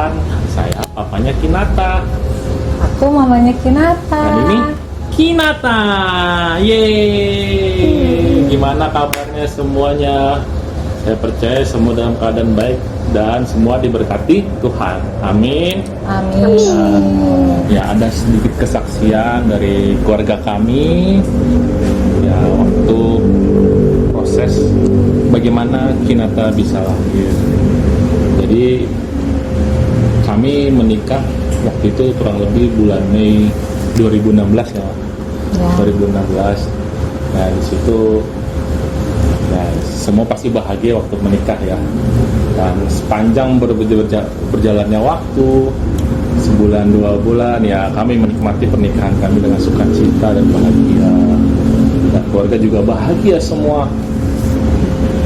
Tuhan. Saya papanya Kinata. Aku mamanya Kinata. Dan ini Kinata. Yeay. Gimana kabarnya semuanya? Saya percaya semua dalam keadaan baik dan semua diberkati Tuhan. Amin. Amin. Ya, ada sedikit kesaksian dari keluarga kami. Ya, waktu proses bagaimana Kinata bisa lahir. Jadi kami menikah waktu itu kurang lebih bulan Mei 2016 ya. 2016. Nah, di situ ya, semua pasti bahagia waktu menikah ya. Dan sepanjang berjalannya waktu, sebulan 2 bulan ya, kami menikmati pernikahan kami dengan sukacita dan bahagia. Dan keluarga juga bahagia semua.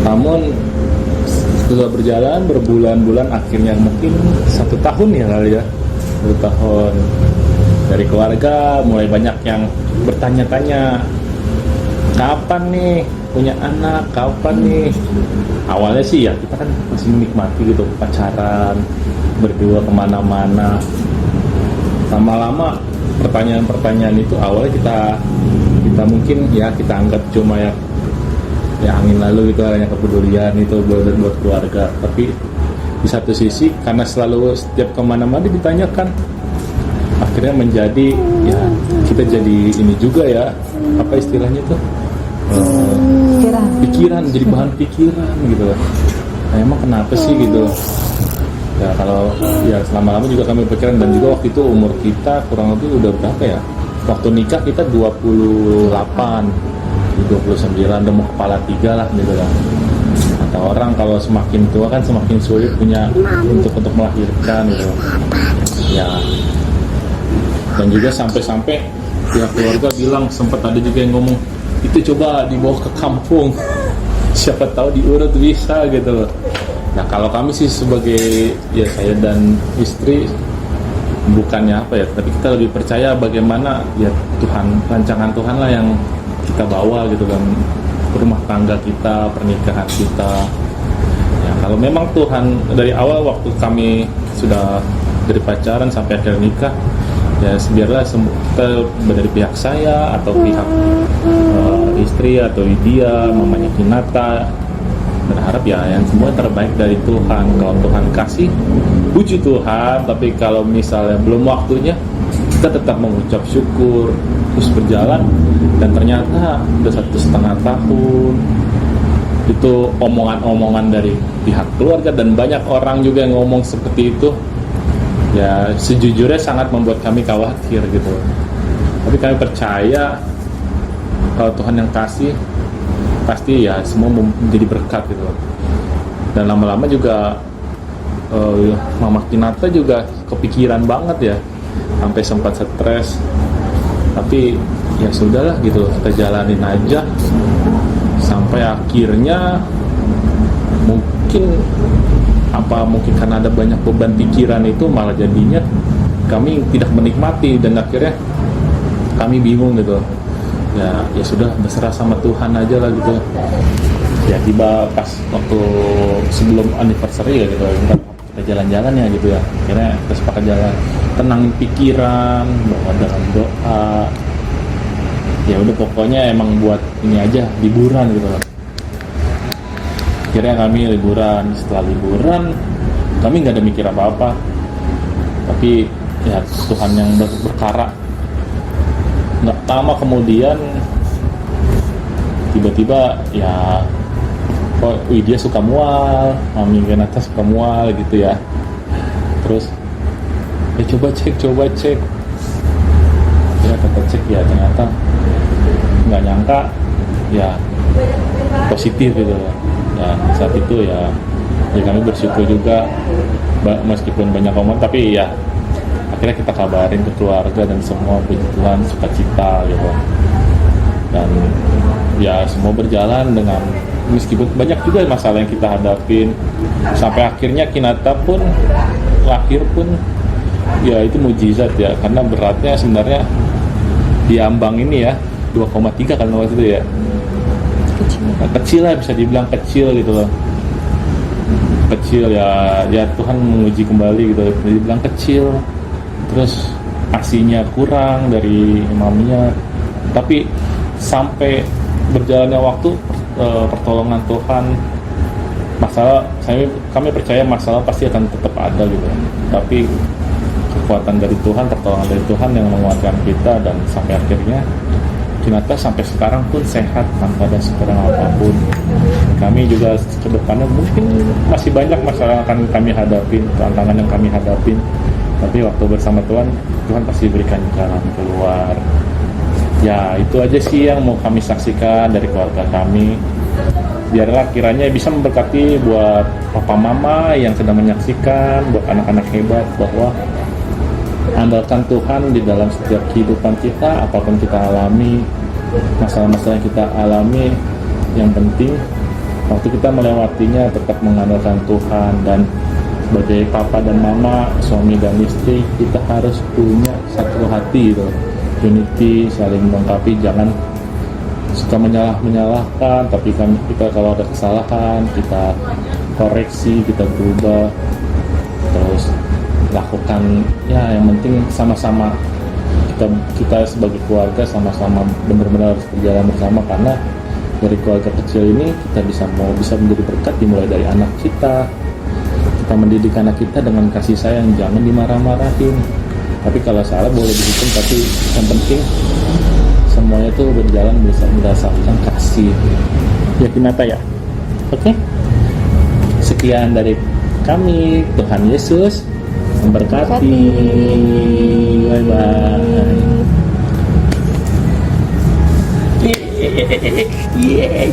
Namun setelah berjalan berbulan-bulan, akhirnya mungkin 1 tahun ya kali ya, 1 tahun, dari keluarga mulai banyak yang bertanya-tanya, kapan nih punya anak, kapan nih. Awalnya sih ya kita kan masih menikmati gitu, pacaran berdua kemana-mana. Lama-lama pertanyaan-pertanyaan itu awalnya kita mungkin ya kita anggap cuma ya angin lalu gitu, hanya kepedulian itu buat keluarga. Tapi di satu sisi karena selalu setiap kemana-mana ditanyakan, akhirnya menjadi ya kita jadi ini juga ya, apa istilahnya tuh, pikiran, jadi bahan pikiran gitu. Nah, emang kenapa sih gitu ya? Kalau ya selama-lama juga kami pikiran. Dan juga waktu itu umur kita kurang lebih udah berapa ya, waktu nikah kita 28, 29, udah mau kepala 3 lah gitu lah. Kata orang kalau semakin tua kan semakin sulit punya untuk melahirkan gitu ya. Dan juga sampai-sampai pihak keluarga bilang, sempat ada juga yang ngomong, itu coba dibawa ke kampung, siapa tahu diurut bisa gitu loh. Nah, kalau kami sih sebagai ya saya dan istri, bukannya apa ya, tapi kita lebih percaya bagaimana ya Tuhan, rancangan Tuhan lah yang kita bawa gitu kan, rumah tangga kita, pernikahan kita. Ya, kalau memang Tuhan dari awal waktu kami sudah dari pacaran sampai akhir nikah, ya biarlah kita dari pihak saya atau pihak istri atau dia, mamanya Kinata, berharap ya yang semua terbaik dari Tuhan. Kalau Tuhan kasih, puji Tuhan. Tapi kalau misalnya belum waktunya, kita tetap mengucap syukur, terus berjalan. Dan ternyata udah 1,5 tahun itu omongan-omongan dari pihak keluarga dan banyak orang juga yang ngomong seperti itu. Ya sejujurnya sangat membuat kami khawatir gitu. Tapi kami percaya kalau Tuhan yang kasih, pasti ya semua menjadi berkat gitu. Dan lama-lama juga Mama Kinata juga kepikiran banget ya, sampai sempat stres. Tapi ya sudahlah gitu, kita jalanin aja sampai akhirnya mungkin karena ada banyak beban pikiran itu, malah jadinya kami tidak menikmati. Dan akhirnya kami bingung gitu ya sudah berserah sama Tuhan aja lah gitu ya. Tiba pas waktu sebelum anniversary ya gitu, kita jalan-jalan ya gitu ya, akhirnya kita sepakat jalan, tenangin pikiran, bawa dalam doa. Ya udah pokoknya emang buat ini aja, liburan gitu loh. Akhirnya kami liburan. Setelah liburan kami nggak ada mikir apa-apa, tapi ya Tuhan yang berkara. Nggak lama kemudian tiba-tiba ya kok dia suka mual, Mami Kinata suka mual gitu ya. Terus ya coba cek ya, kita cek ya, ternyata nggak nyangka ya positif gitu ya. Saat itu ya kami bersyukur juga, meskipun banyak omong, tapi ya akhirnya kita kabarin ke keluarga dan semua, puji Tuhan, sukacita gitu. Dan ya semua berjalan dengan, meskipun banyak juga masalah yang kita hadapin, sampai akhirnya Kinata pun lahir pun ya itu mujizat ya, karena beratnya sebenarnya di ambang ini ya 2,3 kan waktu itu ya, kecil lah, bisa dibilang kecil gitu loh. kecil ya Tuhan menguji kembali gitu, dibilang kecil, terus aksinya kurang dari imamnya, tapi sampai berjalannya waktu, pertolongan Tuhan, kami percaya masalah pasti akan tetap ada gitu, tapi kekuatan dari Tuhan, pertolongan dari Tuhan yang menguatkan kita, dan sampai akhirnya Kinata sampai sekarang pun sehat tanpa ada sekurang apapun. Kami juga ke depannya mungkin masih banyak masalah yang akan kami hadapin, tantangan yang kami hadapin, tapi waktu bersama Tuhan pasti berikan jalan keluar. Ya itu aja sih yang mau kami saksikan dari keluarga kami. Biarlah kiranya bisa memberkati buat papa mama yang sedang menyaksikan, buat anak-anak hebat, bahwa andalkan Tuhan di dalam setiap kehidupan kita, apapun kita alami, masalah-masalah yang kita alami, yang penting waktu kita melewatinya tetap mengandalkan Tuhan. Dan sebagai papa dan mama, suami dan istri, kita harus punya satu hati gitu, unity, saling melengkapi, jangan suka menyalahkan, tapi kan kita kalau ada kesalahan kita koreksi, kita berubah, terus lakukan ya yang penting sama-sama kita sebagai keluarga sama-sama benar-benar harus berjalan bersama, karena dari keluarga kecil ini kita bisa menjadi berkat, dimulai dari anak kita mendidik anak kita dengan kasih sayang, jangan dimarah-marahin, tapi kalau salah boleh dihukum, tapi yang penting semuanya tuh berjalan bisa berdasarkan kasih ya Kinata ya. Oke, sekian dari kami, Tuhan Yesus memberkati. Bye bye. Yeah.